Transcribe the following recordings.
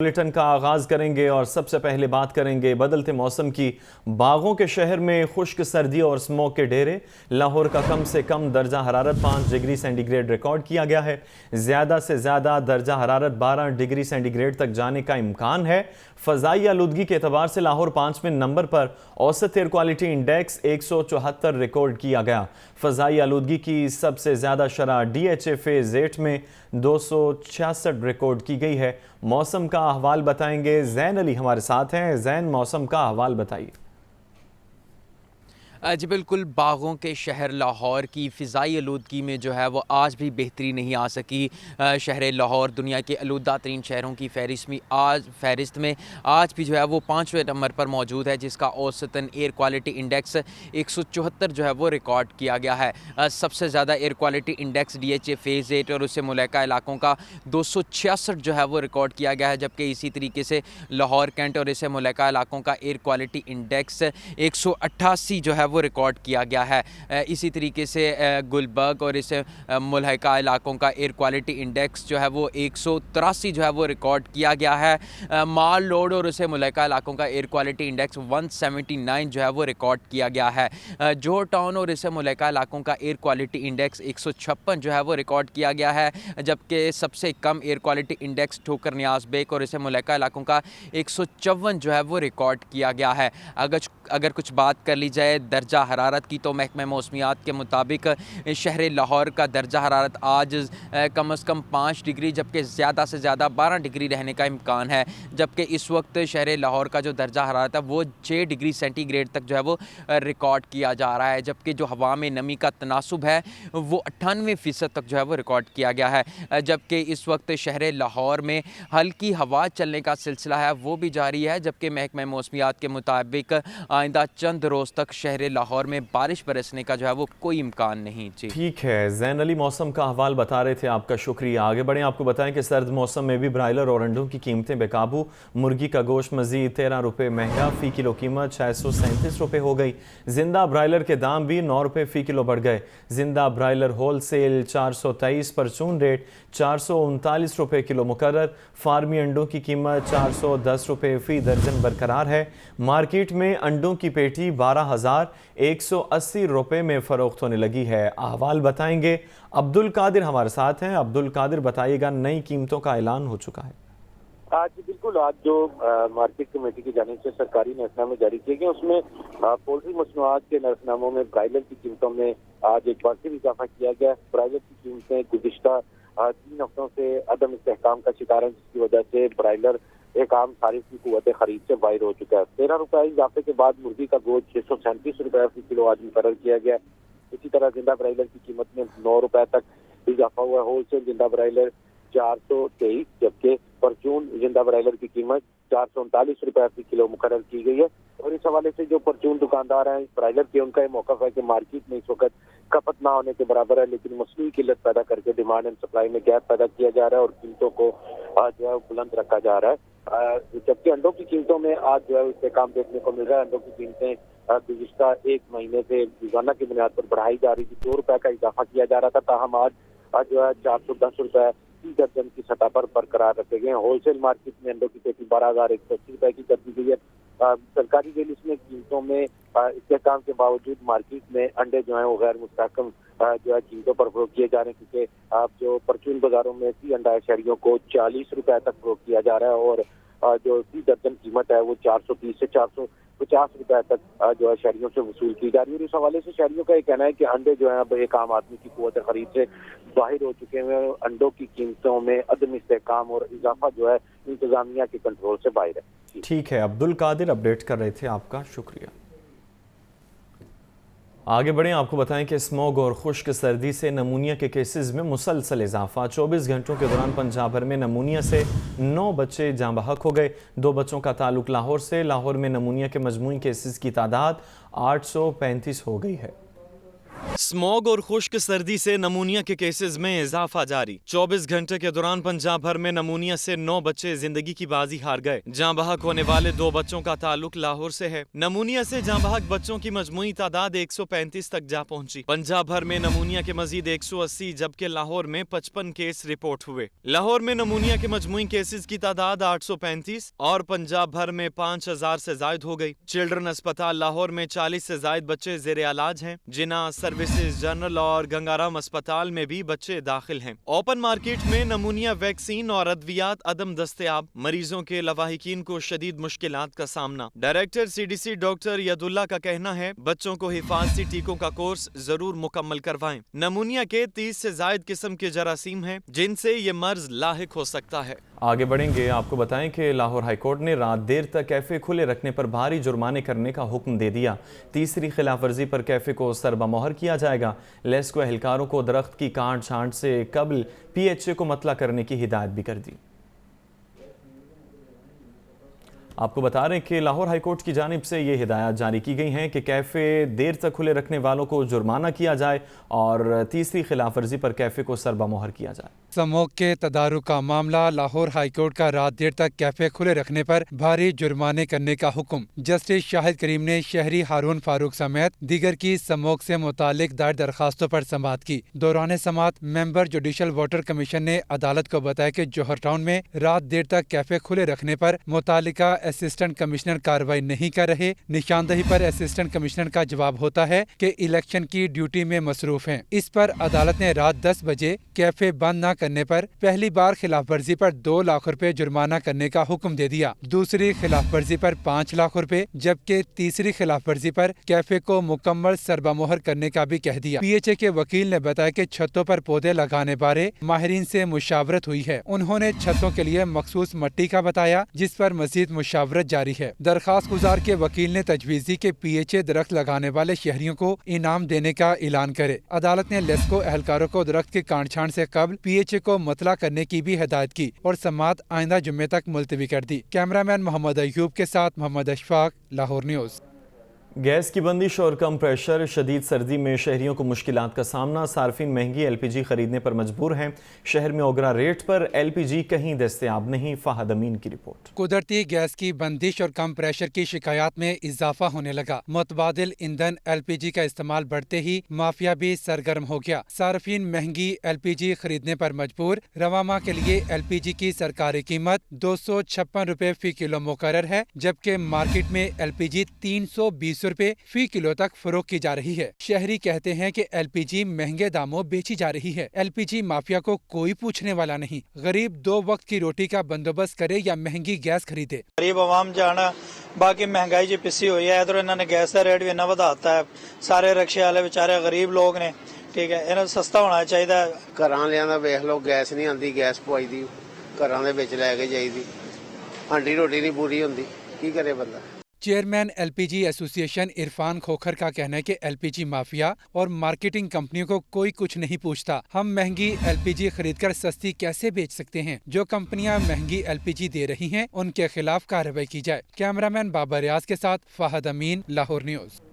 Bulletin کا آغاز کریں گے اور سب سے پہلے بات کریں گے بدلتے موسم کی۔ باغوں کے شہر میں خشک سردی اور اسموگ کے ڈیرے۔ لاہور کا کم سے کم درجہ حرارت 5 ڈگری سینٹی گریڈ ریکارڈ کیا گیا ہے۔ زیادہ سے زیادہ درجہ حرارت 12 ڈگری سینٹی گریڈ تک جانے کا امکان ہے۔ فضائی آلودگی کے اعتبار سے لاہور 5ویں نمبر پر، اوسط ایئر کوالٹی انڈیکس 174 ریکارڈ کیا گیا۔ فضائی آلودگی کی سب سے زیادہ شرح DHA فیز 8 میں 266 ریکارڈ کی گئی ہے۔ موسم کا احوال بتائیں گے زین علی ہمارے ساتھ ہیں۔ زین، موسم کا احوال بتائیے۔ جی بالکل، باغوں کے شہر لاہور کی فضائی آلودگی میں جو ہے وہ آج بھی بہتری نہیں آ سکی۔ شہر لاہور دنیا کے آلودہ ترین شہروں کی فہرست میں آج بھی جو ہے وہ 5ویں نمبر پر موجود ہے، جس کا اوسطاً ایئر کوالٹی انڈیکس 174 جو ہے وہ ریکارڈ کیا گیا ہے۔ سب سے زیادہ air quality index DHA phase 8 اور اس سے ملحقہ علاقوں کا 266 جو ہے وہ ریکارڈ کیا گیا ہے، جبکہ اسی طریقے سے لاہور کینٹ اور اس سے ملحقہ علاقوں کا ایئر کوالٹی انڈیکس 188 جو ہے وہ ریکارڈ کیا گیا ہے۔ اسی طریقے سے گلبرگ اور اس سے ملحقہ علاقوں کا ایئر کوالٹی انڈیکس جو ہے وہ 183 جو ہے وہ ریکارڈ کیا گیا ہے۔ مال روڈ اور اس سے ملحقہ علاقوں کا ایئر کوالٹی انڈیکس 179 جو ہے وہ ریکارڈ کیا گیا ہے۔ جوہر ٹاؤن اور اس سے ملحقہ علاقوں کا ایئر کوالٹی انڈیکس 156 جو ہے وہ ریکارڈ کیا گیا ہے، جبکہ سب سے کم ایئر کوالٹی انڈیکس ٹھوکر نیاز بیگ اور اس سے ملحقہ علاقوں کا 154 جو ہے وہ ریکارڈ کیا گیا ہے۔ اگر کچھ بات کر لی جائے درجہ حرارت کی، تو محکمہ موسمیات کے مطابق شہر لاہور کا درجہ حرارت آج کم از کم 5 ڈگری جبکہ زیادہ سے زیادہ 12 ڈگری رہنے کا امکان ہے، جبکہ اس وقت شہر لاہور کا جو درجہ حرارت ہے وہ 6 ڈگری سینٹی گریڈ تک جو ہے وہ ریکارڈ کیا جا رہا ہے، جبکہ جو ہوا میں نمی کا تناسب ہے وہ 98% تک جو ہے وہ ریکارڈ کیا گیا ہے، جبکہ اس وقت شہر لاہور میں ہلکی ہوا چلنے کا سلسلہ ہے وہ بھی جاری ہے، جبکہ محکمہ موسمیات کے مطابق آئندہ چند روز تک شہر لاہور میں بارش برسنے کا جو ہے وہ کوئی امکان نہیں۔ جی ٹھیک ہے زین علی، موسم کا احوال بتا رہے تھے، آپ کا شکریہ۔ آگے بڑھیں، آپ کو بتائیں کہ سرد موسم میں بھی برائلر اور انڈوں کی قیمتیں بے قابو۔ مرغی کا گوشت مزید 13 روپے مہنگا، فی کلو قیمت 637 روپے ہو گئی۔ زندہ برائلر کے دام بھی 9 روپے فی کلو بڑھ گئے۔ زندہ برائلر ہول سیل 423، پرچون ریٹ 439 روپے کلو مقرر۔ فارمی انڈوں کی قیمت 410 روپے فی درجن برقرار ہے۔ مارکیٹ میں انڈوں کی پیٹی 12,180 روپے میں فروخت ہونے لگی ہے۔ احوال بتائیں گے عبدالقادر ہمارے ساتھ ہیں۔ عبدالقادر بتائیے گا، نئی قیمتوں کا اعلان ہو چکا ہے؟ آج بالکل، آج جو مارکیٹ کمیٹی کی جانب سے سرکاری نرخ نامے جاری کیے گئے، اس میں پولٹری مصنوعات کے نرخ ناموں میں برائلر کی قیمتوں میں آج ایک بار پھر اضافہ کیا گیا۔ برائلر کی قیمتیں گزشتہ 3 ہفتوں سے عدم استحکام کا شکار ہیں، جس کی وجہ سے برائلر ایک عام صارف کی قوت خرید سے باہر ہو چکا ہے۔ 13 روپے اضافے کے بعد مرغی کا گوشت 637 روپے فی کلو آج مقرر کیا گیا۔ اسی طرح زندہ برائلر کی قیمت میں 9 روپے تک اضافہ ہوا۔ ہول سیل زندہ برائلر 423، جبکہ پرچون زندہ برائلر کی قیمت 439 روپے فی کلو مقرر کی گئی ہے۔ اور اس حوالے سے جو پرچون دکاندار ہیں برائلر کے، ان کا یہ موقف ہے کہ مارکیٹ میں اس وقت کھپت نہ ہونے کے برابر ہے، لیکن مصنوعی قلت پیدا کر کے ڈیمانڈ اینڈ سپلائی میں گیپ پیدا کیا جا رہا ہے اور قیمتوں کو آج جو ہے بلند رکھا جا رہا ہے۔ جبکہ انڈوں کی قیمتوں میں آج جو ہے استحکام دیکھنے کو مل رہا ہے۔ انڈوں کی قیمتیں گزشتہ 1 مہینے سے روزانہ کی بنیاد پر بڑھائی جا رہی تھی، 2 روپے کا اضافہ کیا جا رہا تھا، تاہم آج جو ہے 410 روپے فی درجن کی سطح پر برقرار رکھے گئے ہیں۔ ہول سیل مارکیٹ میں انڈوں کی پیٹی 12,180 روپے کی کر دی گئی ہے۔ سرکاری ریلیز میں قیمتوں میں استحکام کے باوجود مارکیٹ میں انڈے جو ہیں وہ غیر مستحکم جو ہے قیمتوں پر فروخت کیے جا رہے ہیں، کیونکہ آپ جو پرچون بازاروں میں فی انڈا شہریوں کو 40 روپے تک فروخت کیا جا رہا ہے، اور جو فی درجن قیمت ہے وہ 430 سے 450 روپے تک جو ہے شہریوں سے وصول کی جا رہی ہے۔ اس حوالے سے شہریوں کا یہ کہنا ہے کہ انڈے جو ہیں اب ایک عام آدمی کی قوت خرید سے باہر ہو چکے ہیں۔ انڈوں کی قیمتوں میں عدم استحکام اور اضافہ جو ہے انتظامیہ کے کنٹرول سے باہر ہے۔ ٹھیک ہے، عبدالقادر اپڈیٹ کر رہے تھے، آپ کا شکریہ۔ آگے بڑھیں، آپ کو بتائیں کہ اسموگ اور خشک سردی سے نمونیا کے کیسز میں مسلسل اضافہ۔ 24 گھنٹوں کے دوران پنجاب بھر میں نمونیا سے 9 بچے جاں بحق ہو گئے۔ 2 بچوں کا تعلق لاہور سے۔ لاہور میں نمونیا کے مجموعی کیسز کی تعداد 835 ہو گئی ہے۔ स्मॉग और खुश्क सर्दी से नमूनिया के केसेस में इजाफा जारी। 24 घंटे के दौरान पंजाब भर में नमूनिया से 9 बच्चे जिंदगी की बाजी हार गए। जाँ बहक होने वाले 2 बच्चों का ताल्लुक लाहौर से है। नमूनिया से जाँ बहक बच्चों की मजमूई तादाद 135 तक जा पहुंची। पंजाब भर में नमूनिया के मजीद 180 जबकि लाहौर में 55 केस रिपोर्ट हुए। लाहौर में नमूनिया के मजमूई केसेस की तादाद 835 और पंजाब भर में 5000 से जायद हो गई। चिल्ड्रन अस्पताल लाहौर में 40 से जायद बच्चे जेर इलाज हैं। जिना सर्विसेज जनरल और गंगाराम अस्पताल में भी बच्चे दाखिल हैं। ओपन मार्केट में नमूनिया वैक्सीन और अद्वियात अदम दस्तयाब, मरीजों के लवाहिकीन को शदीद मुश्किलात का सामना। डायरेक्टर CDC डॉक्टर यदुल्ला का कहना है बच्चों को हिफाजती टीकों का कोर्स जरूर मुकम्मल करवाएं। नमूनिया के 30 से जायद किस्म के जरासीम हैं जिनसे ये मर्ज लाहिक हो सकता है। आगे बढ़ेंगे, आपको बताएं कि लाहौर हाईकोर्ट ने रात देर तक कैफे खुले रखने पर भारी जुर्माने करने का हुक्म दे दिया। तीसरी खिलाफ वर्जी पर कैफे को सरबमोहर किया जाएगा। लेस्को एहलकारों को दरख्त की काट छांट से कबल PHA को मतला करने की हिदायत भी कर दी। आपको बता रहे हैं कि लाहौर हाईकोर्ट की जानिब से ये हिदायत जारी की गई हैं कि कैफ़े देर तक खुले रखने वालों को जुर्माना किया जाए और तीसरी खिलाफ वर्जी पर कैफ़े को सरबमोहर किया जाए। स्मोक के तदारुक का मामला लाहौर हाईकोर्ट का रात देर तक कैफे खुले रखने पर भारी जुर्माने करने का हुक्म। जस्टिस शाहिद करीम ने शहरी हारून फारूक समेत दीगर की स्मोक से मुतालिक दायर दरखास्तों पर समाअत की। दौरान समाअत मेंबर जुडिशल वाटर कमीशन ने अदालत को बताया कि जौहर टाउन में रात देर तक कैफे खुले रखने पर मुतालिका असिस्टेंट कमिश्नर कार्रवाई नहीं कर रहे। निशानदही पर असिस्टेंट कमिश्नर का जवाब होता है कि इलेक्शन की ड्यूटी में मसरूफ हैं। इस पर अदालत ने रात 10 बजे कैफे बंद न करने पर पहली बार खिलाफ वर्जी पर 2 लाख रुपए जुर्माना करने का हुक्म दे दिया। दूसरी खिलाफ वर्जी पर 5 लाख रुपए जबकि तीसरी खिलाफ वर्जी पर कैफे को मुकम्मल सरबमोहर करने का भी कह दिया। PHA के वकील ने बताया कि छतों पर पौधे लगाने बारे माहिरीन से मुशावरत हुई है। उन्होंने छतों के लिए मखसूस मिट्टी का बताया जिस पर मजीद मुशावरत जारी है। दरखास्त गुजार के वकील ने तजवीज़ दी कि PHA दरख्त लगाने वाले शहरियों को इनाम देने का ऐलान करे। अदालत ने लेस्को एहलकारों को दरख्त की काट छांट से कबल PHA को मतला करने की भी हिदायत की और समाअत आइंदा जुम्मे तक मुलतवी कर दी। कैमरामैन मोहम्मद अयूब के साथ मोहम्मद अशफाक, लाहौर न्यूज़। गैस की बंदिश और कम प्रेशर, शदीद सर्दी में शहरियों को मुश्किलात का सामना। सार्फिन महंगी LPG खरीदने पर मजबूर हैं। शहर में ओगरा रेट पर LPG कहीं दस्तयाब नहीं। फाहद अमीन की रिपोर्ट। कुदरती गैस की बंदिश और कम प्रेशर की शिकायत में इजाफा होने लगा। मुतबादिल ईंधन LPG का इस्तेमाल बढ़ते ही माफिया भी सरगर्म हो गया। सार्फिन महंगी LPG खरीदने पर मजबूर। रवा माह के लिए LPG की सरकारी कीमत 256 रुपए फी किलो मुकर्रर है जबकि मार्केट में LPG 320 रुपए फी किलो तक फरोख्त की जा रही है। शहरी कहते हैं कि LPG महंगे दामों बेची जा रही है। LPG माफिया को कोई पूछने वाला नहीं। गरीब 2 वक्त की रोटी का बंदोबस्त करे या महंगी गैस खरीदे। गरीब आवाम जाना बाकी महंगाई जी पिसी हुई है। इधर इन्होंने गैस का रेट भी इन्ना ਵਧਾਤਾ है। सारे रिक्शे वाले बेचारे गरीब लोग ने, ठीक है, इन्हें सस्ता होना चाहिए। ਘਰਾਂ ਲਿਆਂ ਦਾ ਵੇਖ ਲਓ, ਗੈਸ ਨਹੀਂ ਆਂਦੀ, ਗੈਸ ਪਵਾਈ ਦੀ ਘਰਾਂ ਦੇ ਵਿੱਚ ਲੈ ਕੇ ਜਾਈਦੀ। ਹਾਂਡੀ ਰੋਟੀ ਨਹੀਂ ਪੂਰੀ ਹੁੰਦੀ, ਕੀ ਕਰੇ ਬੰਦਾ। Chairman LPG association Irfan Khokhar का कहना है कि LPG माफिया और मार्केटिंग कंपनियों को कोई कुछ नहीं पूछता। हम महंगी LPG खरीदकर सस्ती कैसे बेच सकते हैं? जो कंपनियां महंगी LPG दे रही हैं उनके खिलाफ कार्रवाई की जाए। कैमरामैन बाबर रियाज के साथ फाहद अमीन, लाहौर न्यूज़।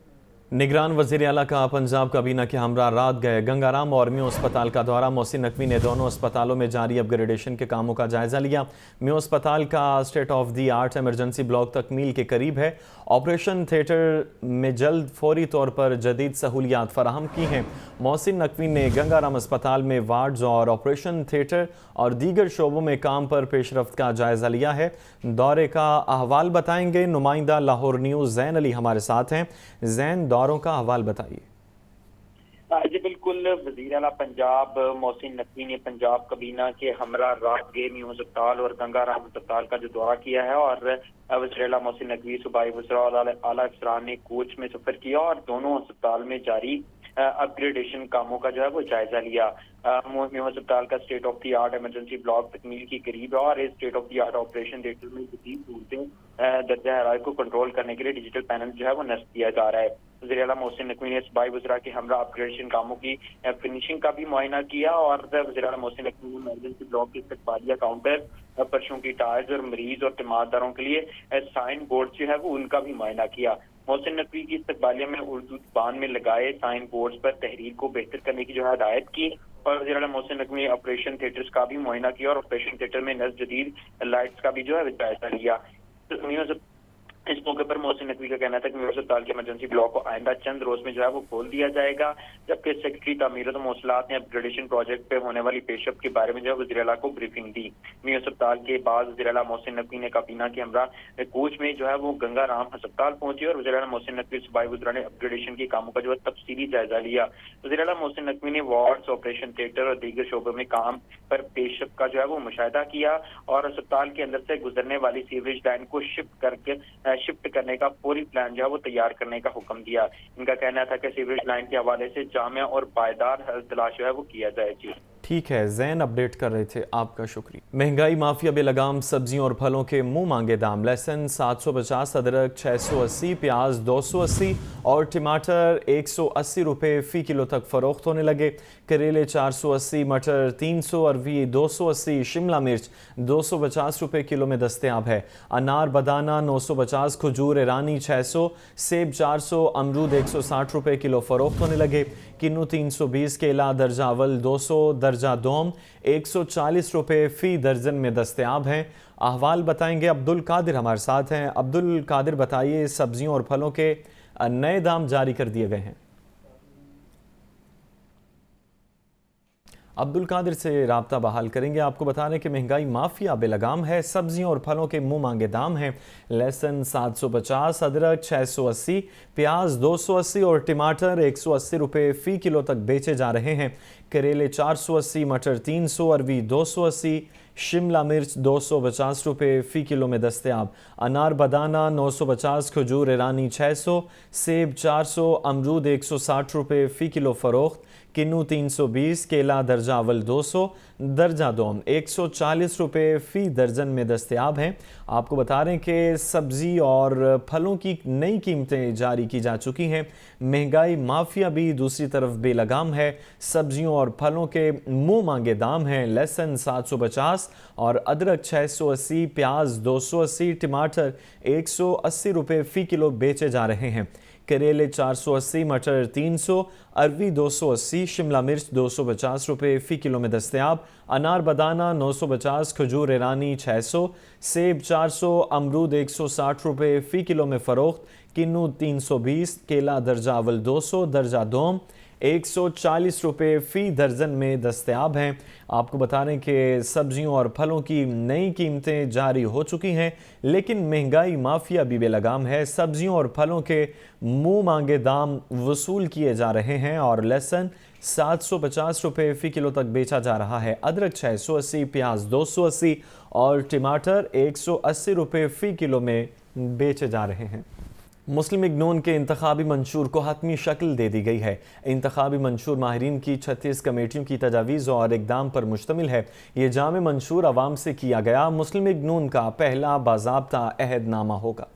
निगरान वज़ीर आला का पंजाब काबीना के हमरा रात गए। गंगाराम और म्यू अस्पताल का दौरा। मोहसिन नकवी ने दोनों अस्पतालों में जारी अपग्रेडेशन के कामों का जायजा लिया। म्यू अस्पताल का state of the art emergency block तकमील के करीब है। ऑपरेशन थिएटर में जल्द फौरी तौर पर जदीद सहूलियात फराहम की हैं। मोहसिन नकवी ने गंगाराम अस्पताल में वार्ड्स और ऑपरेशन थिएटर और दीगर शोबों में काम पर पेशरफ्त का जायजा लिया है। दौरे का अहवाल बताएंगे नुमाइंदा लाहौर न्यूज़ ज़ैन अली हमारे साथ हैं। ज़ैन, दौरों का अहवाल बताइए। जी बिल्कुल, वज़ीर आला पंजाब मोहसिन नकवी ने पंजाब काबीना के हमरा रात गए म्यू अस्पताल और गंगाराम अस्पताल का जो दौरा किया है और वज़ीर आला मोहसिन नकवी सूबाई वज़रा और आला अफसरान ने कोच में सफर किया और दोनों अस्पताल में जारी अपग्रेडेशन कामों का जो है वो जायजा लिया। म्यू अस्पताल का state of the art emergency block तकमील की करीब है और इस state of the art operation theatre में जदीद सहूलतें दर्जा हरारत को कंट्रोल करने के लिए डिजिटल पैनल जो है वो नस्ब किया जा रहा है। वज़ीर आला मोहसिन नकवी ने सूबाई वज़रा के हमरा अपग्रेडेशन कामों की फिनिशिंग का भी मुआयना किया और वज़ीर आला मोहसिन नकवी ने इमरजेंसी ब्लॉक के इस्तकबालिया काउंटर, पर्चों की टायर्स और मरीज और तीमारदारों के लिए साइन बोर्ड जो है वो उनका भी मुआयना किया। मोहसिन नकवी की इस्तकबालिया में उर्दू ज़बान में लगाए साइन बोर्ड्स पर तहरीर को बेहतर करने की जो है हदायत की। और वज़ीर आला मोहसिन नकवी ने ऑपरेशन थिएटर्स का भी मुआयना किया और ऑपरेशन थिएटर में नज़ जदीद लाइट्स का भी जो है जायजा लिया। इस मौके पर मोहसिन नकवी का कहना था कि मेयर अस्पताल के इमरजेंसी ब्लॉक को आइंदा चंद रोज में जो है वो खोल दिया जाएगा, जबकि सेक्रेटरी तामीरत और मौसलात ने अपग्रेडेशन प्रोजेक्ट पे होने वाली पेशरफ के बारे में जो है वज़ीर आला को ब्रीफिंग दी। मेयर अस्पताल के बाद वज़ीर आला मोहसिन नकवी ने काबीना के हमरा कोच में जो है वो गंगा राम अस्पताल पहुंचे और वज़ीर आला मोहसिन नकवी सूबाई वज़रा ने अपग्रेडेशन के कामों का जो है तफसीली जायजा लिया। वज़ीर आला मोहसिन नकवी ने वार्ड्स, ऑपरेशन थिएटर और दीगर शोबों में काम पर पेशरफ का जो है वो मुशाहिदा किया और अस्पताल के अंदर से गुजरने वाली सीवरेज लाइन को शिफ्ट करने का पूरी प्लान जो है वो तैयार करने का हुक्म दिया। इनका कहना था कि सीवरेज लाइन के हवाले से जामिया और पायदार हल तलाश जो है वो किया जाए। जी ठीक है, जैन अपडेट कर रहे थे, आपका शुक्रिया। महंगाई माफिया बेलगाम सब्जियों और फलों के मुंह मांगे दाम। लहसुन 750, अदरक 680, प्याज 280 और टमाटर 180 रुपये फ़ी किलो तक फरोख्त होने लगे। करेले 480, मटर 300, अरवी 280, शिमला मिर्च 250 रुपये किलो में दस्तयाब है। अनार बदाना 950, खजूर ईरानी 600, सेब 400, अमरूद 160 रुपये किलो फरोख्त होने लगे। किन्नू 320, केला दर्जा अव्वल 200, दर्जा दोम 140 रुपये फ़ी दर्जन में दस्तयाब हैं। अहवाल बताएंगे अब्दुल कादिर हमारे साथ हैं। अब्दुल कादिर बताइए, सब्जियों और फलों के नए दाम जारी कर दिए गए हैं। अब्दुल कादिर से राब्ता बहाल करेंगे। आपको बता रहे कि महंगाई माफिया बेलगाम है, सब्जियों और फलों के मुंह मांगे दाम हैं। लहसुन 750, अदरक 680, प्याज 280 और टमाटर 180 रुपये फ़ी किलो तक बेचे जा रहे हैं। करेले 480, मटर 300, अरवी 280, शिमला मिर्च 250 रुपये फ़ी किलो में दस्तयाब। अनार बदाना 950, खजूर ईरानी 600, सेब 400, अमरूद 160 रुपये फ़ी किलो फ़रोख्त। किन्नू 320, केला दर्जा अव्वल 200, दर्जा दोम 140 रुपये फ़ी दर्जन में दस्तयाब हैं। आपको बता रहे हैं कि सब्ज़ी और फलों की नई कीमतें जारी की जा चुकी हैं। महंगाई माफिया भी दूसरी तरफ बेलगाम है। सब्जियों और फलों के मुंह मांगे दाम हैं। लहसुन 750 और अदरक 680, प्याज 280, टमाटर 180 रुपये फ़ी किलो बेचे जा रहे हैं। करेले 480, मटर 300, अरवी 280, शिमला मिर्च 250 रुपये फ़ी किलो में दस्तयाब। अनार बदाना 950, खजूर ईरानी 600, सेब 400, अमरूद 160 रुपये फ़ी किलो में फ़रोख्त। किन्नू 320, केला दर्जा अव्वल 200, दर्जा दोम 140 रुपये फ़ी दर्जन में दस्तयाब हैं। आपको बता रहे हैं कि सब्जियों और फलों की नई कीमतें जारी हो चुकी हैं, लेकिन महंगाई माफिया भी बेलगाम है। सब्जियों और फलों के मुंह मांगे दाम वसूल किए जा रहे हैं और लहसुन 750 रुपये फ़ी किलो तक बेचा जा रहा है। अदरक 680, प्याज 280 और टमाटर 180 रुपये फ़ी किलो में बेचे जा रहे हैं। मुस्लिम लीग नून के इंतखाबी मंशूर को हतमी शक्ल दे दी गई है। इंतखाबी मंशूर माहिरीन की 36 कमेटियों की तजावीज़ और इक़दाम पर मुश्तमिल है। ये जामे मंशूर अवाम से किया गया मुस्लिम लीग नून का पहला बाज़ाब्ता अहदनामा होगा।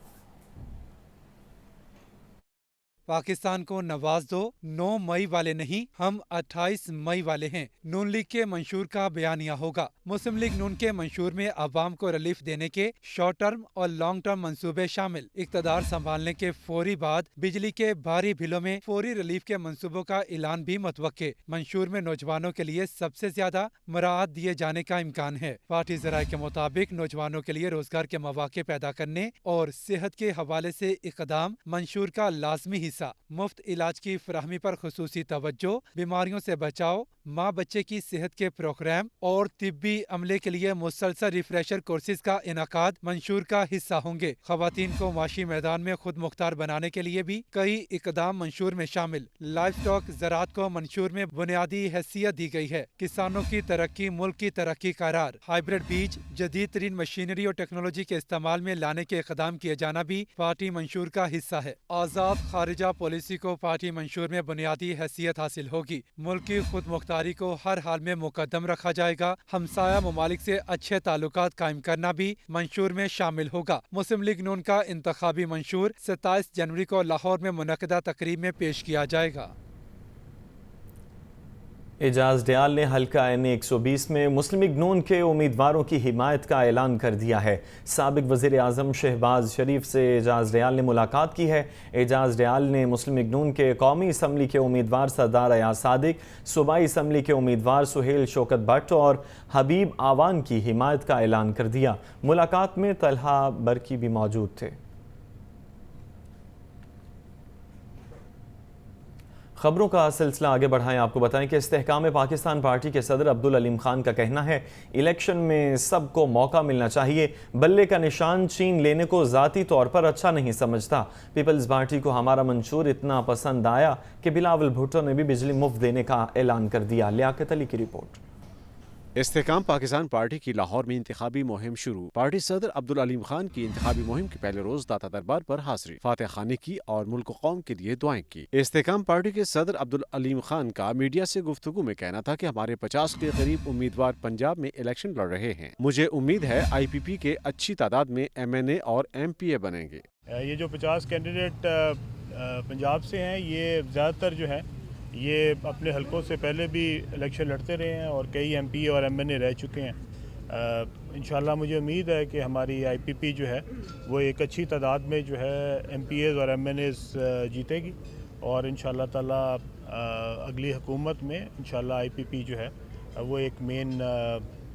पाकिस्तान को नवाज दो, 9 मई वाले नहीं, हम 28 मई वाले हैं। नून लीग के मंशूर का बयानिया होगा। मुस्लिम लीग नून के मंशूर में अवाम को रिलीफ देने के शॉर्ट टर्म और लॉन्ग टर्म मंसूबे शामिल। इक़्तिदार संभालने के फौरी बाद बिजली के भारी बिलों में फौरी रिलीफ के मंसूबों का ऐलान भी मतवक्के। मंशूर में नौजवानों के लिए सबसे ज्यादा मराहत दिए जाने का इम्कान है। पार्टी ज़राए के मुताबिक नौजवानों के लिए रोजगार के मौके पैदा करने और सेहत के हवाले से इक़दाम मंशूर का लाजमी हिस्सा। मुफ्त इलाज की फराहमी पर खुसूसी तवज्जो, बीमारियों से बचाव, माँ बच्चे की सेहत के प्रोग्राम और तिब्बी अमले के लिए मुसलसल रिफ्रेशर कोर्सेज का इनाकाद मंशूर का हिस्सा होंगे। खवातीन को माशी मैदान में खुद मुख्तार बनाने के लिए भी कई इकदाम मंशूर में शामिल। लाइफ स्टॉक ज़राअत को मंशूर में बुनियादी हैसियत दी गई है। किसानों की तरक्की मुल्क की तरक्की करार। हाइब्रिड बीज, जदीद तरीन मशीनरी और टेक्नोलॉजी के इस्तेमाल में लाने के इकदाम किए जाना भी पार्टी मंशूर का हिस्सा है। आज़ाद खारिजा पॉलिसी को पार्टी मंशूर में बुनियादी हैसियत हासिल होगी। मुल्क की खुद मुख्तारी को हर हाल में मुकद्दम रखा जाएगा। हमसाया ममालिक से अच्छे ताल्लुकात कायम करना भी मंशूर में शामिल होगा। मुस्लिम लीग नून का इंतखाबी मंशूर 27 जनवरी को लाहौर में मुनक़दा तकरीब में पेश किया जाएगा। एजाज डयाल ने हल्का N120 में मुस्लिम लीग नून के उम्मीदवारों की हिमायत का ऐलान कर दिया है। साबिक वज़ीर आज़म शहबाज शरीफ से एजाज डयाल ने मुलाकात की है। एजाज डयाल ने मुस्लिम लीग नून के कौमी असम्बली के उम्मीदवार सरदार अयाज सादिक, सूबाई असम्बली के उम्मीदवार सुहेल शौकत भट्ट और हबीब आवान की हिमायत का ऐलान कर दिया। मुलाकात में तलहा बरकी भी मौजूद थे। खबरों का सिलसिला आगे बढ़ाएं, आपको बताएं कि इस्तेहकाम पाकिस्तान पार्टी के सदर अब्दुल अलीम खान का कहना है इलेक्शन में सबको मौका मिलना चाहिए। बल्ले का निशान छीन लेने को ज़ाती तौर पर अच्छा नहीं समझता। पीपल्स पार्टी को हमारा मंशूर इतना पसंद आया कि बिलावल भुट्टो ने भी बिजली मुफ्त देने का ऐलान कर दिया। लियाकत अली की रिपोर्ट। इस्तेहकाम पाकिस्तान पार्टी की लाहौर में इंतखाबी मुहिम शुरू। पार्टी सदर अब्दुल अलीम खान की इंतखाबी मुहिम के पहले रोज दाता दरबार पर हाजिरी, फातह खाने की और मुल्क कौम के लिए दुआएं की। इस्तेहकाम पार्टी के सदर अब्दुल अलीम खान का मीडिया से गुफ्तगू में कहना था कि हमारे 50 के करीब उम्मीदवार पंजाब में इलेक्शन लड़ रहे हैं। मुझे उम्मीद है IPP के अच्छी तादाद में MNA और MPA बनेंगे। ये जो 50 कैंडिडेट पंजाब से हैं, ये ज़्यादातर जो है ये अपने हलकों से पहले भी इलेक्शन लड़ते रहे हैं और कई MP और MNA रह चुके हैं। इंशाल्लाह मुझे उम्मीद है कि हमारी IPP जो है वो एक अच्छी तादाद में जो है MPAs और MNAs जीतेगी और इंशाल्लाह ताला अगली हुकूमत में इंशाल्लाह IPP जो है वो एक मेन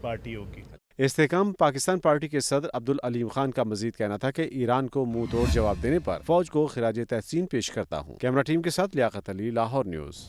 पार्टी होगी। इस्तेहकाम पाकिस्तान पार्टी के सदर अब्दुल अलीम खान का मजीद कहना था कि ईरान को मुंह तोड़ जवाब देने पर फौज को खिराज तहसीन पेश करता हूँ। कैमरा टीम के साथ लियाकत अली, लाहौर न्यूज़।